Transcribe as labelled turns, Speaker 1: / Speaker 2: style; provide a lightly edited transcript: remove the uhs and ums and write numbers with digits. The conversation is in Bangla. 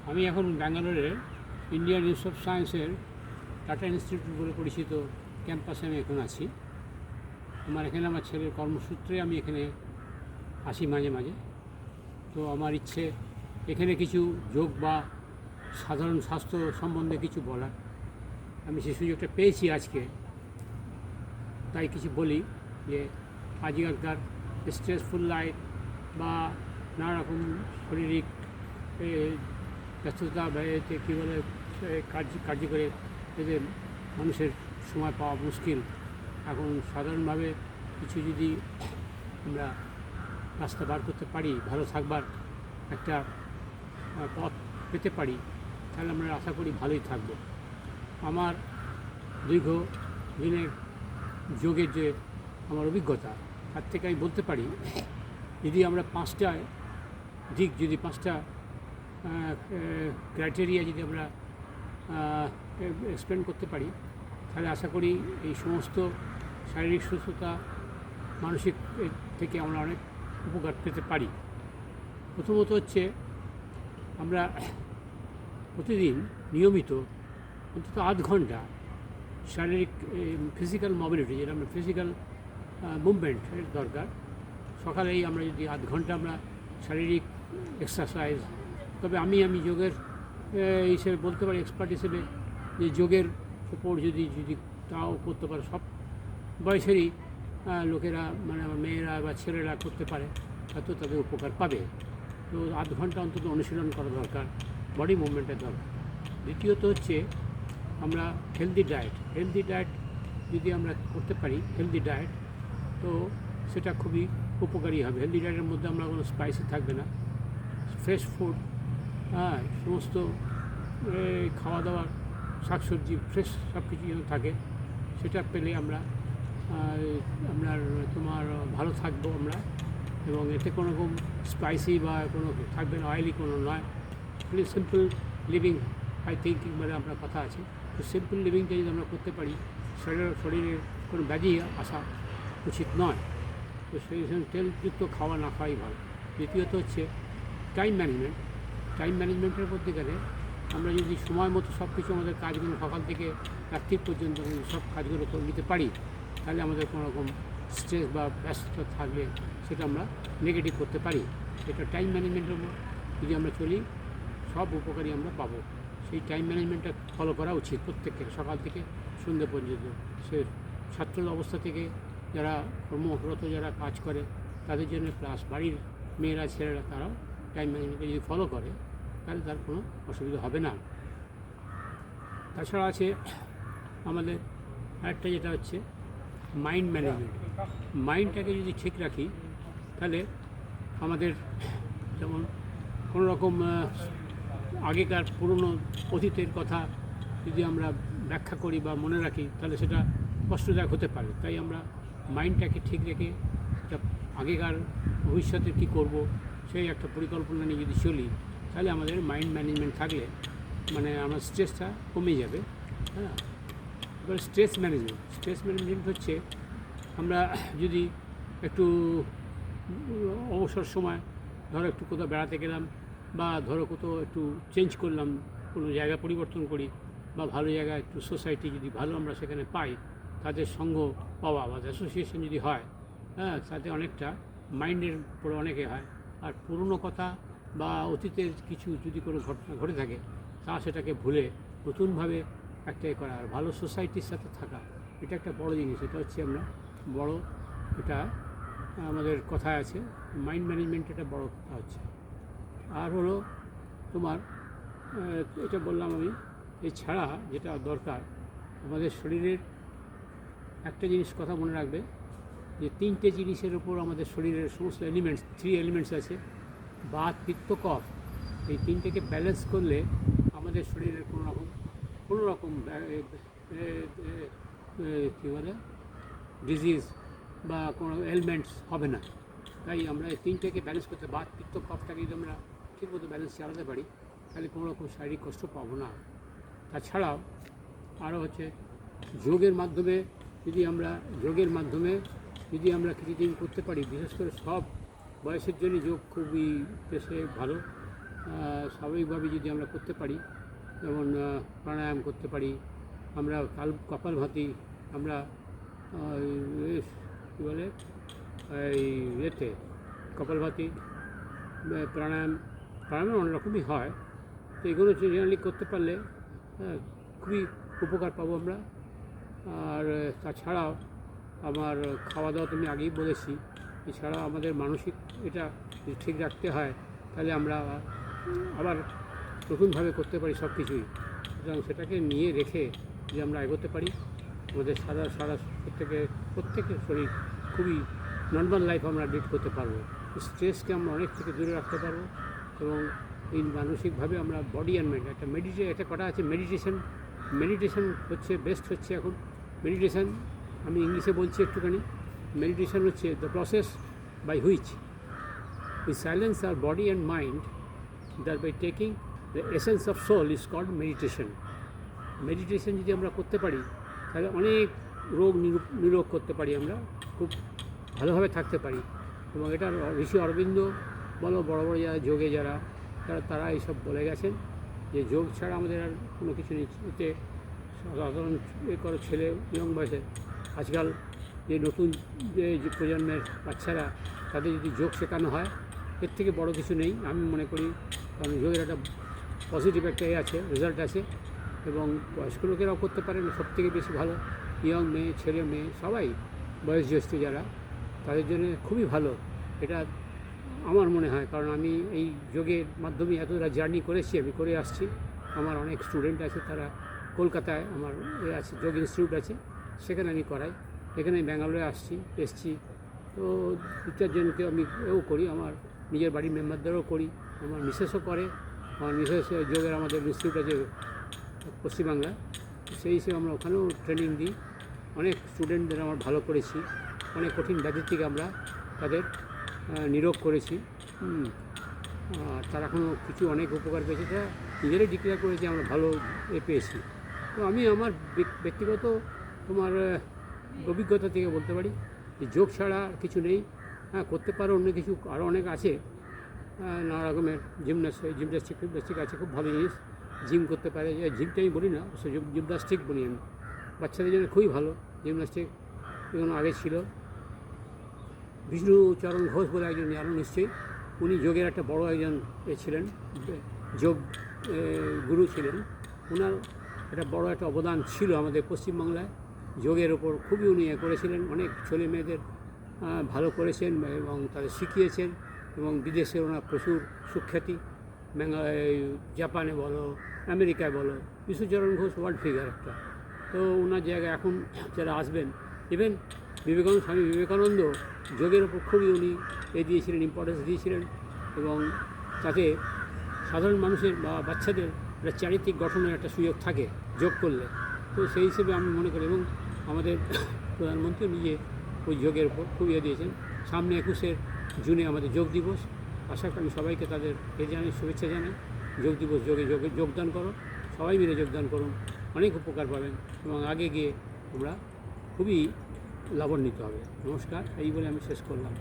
Speaker 1: আমি এখন ব্যাঙ্গালোরে ইন্ডিয়ান ইনস্টিটিউট অফ সায়েন্সের টাটা ইনস্টিটিউট বলে পরিচিত ক্যাম্পাসে আমি এখন আছি। এখানে আমার ছেলের কর্মসূত্রে আমি এখানে আসি মাঝে মাঝে। তো আমার ইচ্ছে এখানে কিছু যোগ বা সাধারণ স্বাস্থ্য সম্বন্ধে কিছু বলার, আমি সেই সুযোগটা পেয়েছি আজকে। তাই কিছু বলি যে আজকালকার স্ট্রেসফুল লাইফ বা নানা রকম শারীরিক ব্যস্ততা বা এতে কী বলে কার্য করে এতে মানুষের সময় পাওয়া মুশকিল। এখন সাধারণভাবে কিছু যদি আমরা রাস্তা বার করতে পারি, ভালো থাকবার একটা পথ পেতে পারি, তাহলে আমরা আশা করি ভালোই থাকবো। আমার দীর্ঘ দিনের যোগের যে আমার অভিজ্ঞতা, তার থেকে আমি বলতে পারি, যদি আমরা পাঁচটা ক্রাইটেরিয়া যদি আমরা এক্সপ্লেন করতে পারি, তাহলে আশা করি এই সমস্ত শারীরিক সুস্থতা, মানসিক থেকে আমরা অনেক উপকার পেতে পারি। প্রথমত হচ্ছে আমরা প্রতিদিন নিয়মিত অন্তত আধ ঘন্টা শারীরিক ফিজিক্যাল মোবিলিটি, যেটা আমরা ফিজিক্যাল মুভমেন্টের দরকার। সকালেই আমরা যদি আধ ঘন্টা আমরা শারীরিক এক্সারসাইজ, তবে আমি যোগের হিসেবে বলতে পারি, এক্সপার্ট হিসেবে, যে যোগের উপর যদি তাও করতে পারে, সব বয়সেরই লোকেরা, আমার মেয়েরা বা ছেলেরা করতে পারে, তাতেও তাদের উপকার পাবে। তো আধ ঘন্টা অন্তত অনুশীলন করা দরকার, বডি মুভমেন্টের দরকার। দ্বিতীয়ত হচ্ছে আমরা হেলদি ডায়েট যদি আমরা করতে পারি, তো সেটা খুবই উপকারী হবে। হেলদি ডায়েটের মধ্যে আমরা কোনো স্পাইসি থাকবে না, ফ্রেশ ফুড, সমস্ত খাওয়া দাওয়ার শাকসবজি ফ্রেশ সব কিছু যেন থাকে, সেটা পেলে আমরা তোমার ভালো থাকবো আমরা। এবং এতে কোনো রকম স্পাইসি বা কোনো থাকবে না, অয়েলি কোনো নয়। সিম্পল লিভিং, আই থিঙ্কিং আমরা কথা আছে। তো সিম্পল লিভিংটা যদি আমরা করতে পারি, শরীরে কোনো ব্যাধি আসা উচিত নয়। তো সেই তেলযুক্ত খাওয়া না খাওয়াই ভালো। দ্বিতীয়ত হচ্ছে টাইম ম্যানেজমেন্টের মধ্যে গেলে আমরা যদি সময় মতো সব কিছু আমাদের কাজগুলো সকাল থেকে রাত্রি পর্যন্ত সব কাজগুলো করে নিতে পারি, তাহলে আমাদের কোনো রকম স্ট্রেস বা ব্যস্ততা থাকলে সেটা আমরা নেগেটিভ করতে পারি। এটা টাইম ম্যানেজমেন্টের যদি আমরা চলি, সব উপকারী আমরা পাবো। সেই টাইম ম্যানেজমেন্টটা ফলো করা উচিত প্রত্যেকের, সকাল থেকে সন্ধ্যে পর্যন্ত। সে ছাত্র অবস্থা থেকে যারা কর্মরত, যারা কাজ করে, তাদের জন্য, প্লাস বাড়ির মেয়েরা ছেলেরা, তারাও টাইম ম্যানেজমেন্টটা যদি ফলো করে, তাহলে তার কোনো অসুবিধা হবে না। তাছাড়া আছে আমাদের আরেকটা, যেটা হচ্ছে মাইন্ড ম্যানেজমেন্ট। মাইন্ডটাকে যদি ঠিক রাখি, তাহলে আমাদের যেমন কোনো রকম আগেকার পুরনো অতীতের কথা যদি আমরা ব্যাখ্যা করি বা মনে রাখি, তাহলে সেটা কষ্টদায়ক হতে পারে। তাই আমরা মাইন্ডটাকে ঠিক রেখে আগেকার ভবিষ্যতে কী করব, সেই একটা পরিকল্পনা নিয়ে যদি চলি, তাহলে আমাদের মাইন্ড ম্যানেজমেন্ট থাকলে আমার স্ট্রেসটা কমে যাবে। এবার স্ট্রেস ম্যানেজমেন্ট হচ্ছে আমরা যদি একটু অবসর সময়, ধরো একটু কোথাও বেড়াতে গেলাম, বা ধরো কোথাও একটু চেঞ্জ করলাম, কোনো জায়গা পরিবর্তন করি, বা ভালো জায়গা একটু সোসাইটি যদি ভালো আমরা সেখানে পাই, তাদের সঙ্গ পাওয়া বা অ্যাসোসিয়েশন যদি হয়, তাতে অনেকটা মাইন্ডের উপরে অনেকে হয়। আর পুরনো কথা বা অতীতের কিছু যদি কোনো ঘটনা ঘটে থাকে, তা সেটাকে ভুলে নতুনভাবে একটা করা, আর ভালো সোসাইটির সাথে থাকা, এটা একটা বড় জিনিস। এটা হচ্ছে আমরা বড়, এটা আমাদের কথায় আছে, মাইন্ড ম্যানেজমেন্ট, এটা বড় কথা হচ্ছে। আর হলো তোমার, এটা বললাম আমি, এছাড়া যেটা দরকার, আমাদের শরীরের একটা জিনিস কথা মনে রাখবে, যে তিনটে জিনিসের উপর আমাদের শরীরের সমস্ত এলিমেন্টস, 3 এলিমেন্টস আছে, বাত, পিত্ত, কফ। এই তিনটেকে ব্যালেন্স করলে আমাদের শরীরের কোনো রকম কী বলে ডিজিজ বা কোনো এলিমেন্টস হবে না। তাই আমরা এই তিনটেকে ব্যালেন্স করতে, বাত, পিত্ত, কফটাকে যদি আমরা ঠিকমতো ব্যালেন্স চালাতে পারি, তাহলে কোনো রকম শারীরিক কষ্ট পাবো না। তাছাড়াও আরও হচ্ছে যোগের মাধ্যমে যদি আমরা কিছুদিন করতে পারি, বিশেষ করে সব বয়সের জন্য যোগ খুবই বেশি ভালো। স্বাভাবিকভাবে যদি আমরা করতে পারি, যেমন প্রাণায়াম করতে পারি, আমরা কপালভাতি, আমরা কী বলে এই ইয়েতে কপালভাতি, প্রাণায়াম অনেক রকমই হয়। তো এগুলো জেনারেলি করতে পারলে খুবই উপকার পাবো আমরা। আর তাছাড়াও আমার খাওয়া দাওয়া তুমি আগেই বলেছি, এছাড়া আমাদের মানসিক এটা যদি ঠিক রাখতে হয় তাহলে আমরা আবার নতুনভাবে করতে পারি সব কিছুই। সুতরাং সেটাকে নিয়ে রেখে যে আমরা এগোতে পারি, আমাদের সারা প্রত্যেকের শরীর খুবই নর্মাল লাইফ আমরা লিড করতে পারবো। স্ট্রেসকে আমরা অনেক থেকে দূরে রাখতে পারবো এবং এই মানসিকভাবে আমরা বডি অ্যান্ড মাইন্ড একটা কথা আছে মেডিটেশন হচ্ছে বেস্ট হচ্ছে এখন। মেডিটেশন আমি ইংলিশে বলছি একটুখানি। মেডিটেশন হচ্ছে the process by which we silence our body and mind, that by taking the essence of soul is called meditation. Meditation যদি আমরা করতে পারি তাহলে অনেক রোগ নিরোগ করতে পারি, আমরা খুব ভালোভাবে থাকতে পারি। এবং এটা ঋষি অরবিন্দ বলো, বড় বড় যারা যোগে তারা এইসব বলে গেছেন যে যোগ ছাড়া আমাদের আর কোনো কিছু নেই। এতে সাধারণ করো ছেলে ইয়ং বয়সে, আজকাল যে নতুন যে প্রজন্মের বাচ্চারা, তাদের যদি যোগ শেখানো হয় এর থেকে বড় কিছু নেই আমি মনে করি। কারণ যোগের একটা পজিটিভ একটা আছে, রেজাল্ট আছে, এবং বয়স্ক লোকেরাও করতে পারেন, সব থেকে বেশি ভালো। ইয়ং মেয়ে, ছেলে মেয়ে সবাই, বয়স জ্যেষ্ঠ যারা, তাদের জন্য খুবই ভালো এটা আমার মনে হয়। কারণ আমি এই যোগের মাধ্যমে এতটা জার্নি করেছি, আমি করে আসছি। আমার অনেক স্টুডেন্ট আছে, তারা কলকাতায় আমার আছে যোগ ইনস্টিটিউট আছে, সেখানে আমি করাই। এখানে আমি ব্যাঙ্গালোরে এসছি। তো দু চারজনকে আমি করি, আমার নিজের বাড়ির মেম্বারদেরও করি, আমার মিসেসও করে। আমার মিসেস যোগের আমাদের ইনস্টিটিউট আছে পশ্চিমবাংলায়, সেই হিসেবে আমরা ওখানেও ট্রেনিং দিই। অনেক স্টুডেন্টদের আমার ভালো করেছি, অনেক কঠিন ব্যাধি থেকে আমরা তাদের নিরোগ করেছি। আর তারা এখনও কিছু অনেক উপকার পেয়েছে, তারা নিজেরাই ডিক্লেয়ার করেছে আমরা ভালো পেয়েছি। তো আমি আমার ব্যক্তিগত তোমার অভিজ্ঞতা থেকে বলতে পারি যে যোগ ছাড়া কিছু নেই। হ্যাঁ, করতে পারো অন্য কিছু, আরও অনেক আছে, নানা রকমের জিমন্যাস্টিক আছে, খুব ভালো জিনিস। জিম করতে পারে, জিমটা আমি বলি না, জিমন্যাস্টিক বলি আমি। বাচ্চাদের জন্য খুবই ভালো জিমন্যাস্টিক। এগুলো আগে ছিল বিষ্ণুচরণ ঘোষ বলে একজন, আরও নিশ্চয়ই উনি যোগের একটা বড় একজন ছিলেন, যোগ গুরু ছিলেন। ওনার একটা বড় একটা অবদান ছিল আমাদের পশ্চিমবাংলায় যোগের ওপর, খুবই উনি করেছিলেন। অনেক ছেলে মেয়েদের ভালো করেছেন এবং তাদের শিখিয়েছেন, এবং বিদেশে ওনার প্রচুর সুখ্যাতি, জাপানে বলো, আমেরিকায় বলো। বিষ্ণুচরণ ঘোষ ওয়ার্ল্ড ফিগার একটা। তো ওনার জায়গায় এখন যারা আসবেন, ইভেন স্বামী বিবেকানন্দ যোগের ওপর খুবই উনি দিয়েছিলেন, ইম্পর্টেন্স দিয়েছিলেন, এবং তাতে সাধারণ মানুষের বা বাচ্চাদের একটা চারিত্রিক গঠনের একটা সুযোগ থাকে যোগ করলে। তো সেই হিসেবে আমি মনে করি, এবং আমাদের প্রধানমন্ত্রী নিজে ওই যোগের ওপর খুব দিয়েছেন। সামনে 21শে জুনে আমাদের যোগ দিবস, আশা করি সবাইকে তাদের জানাই, শুভেচ্ছা জানাই। যোগ দিবস, যোগদান করো, সবাই মিলে যোগদান করুন, অনেক উপকার পাবেন এবং আগে গিয়ে আমরা খুবই লাভান্বিত হবে। নমস্কার, এই বলে আমি শেষ করলাম।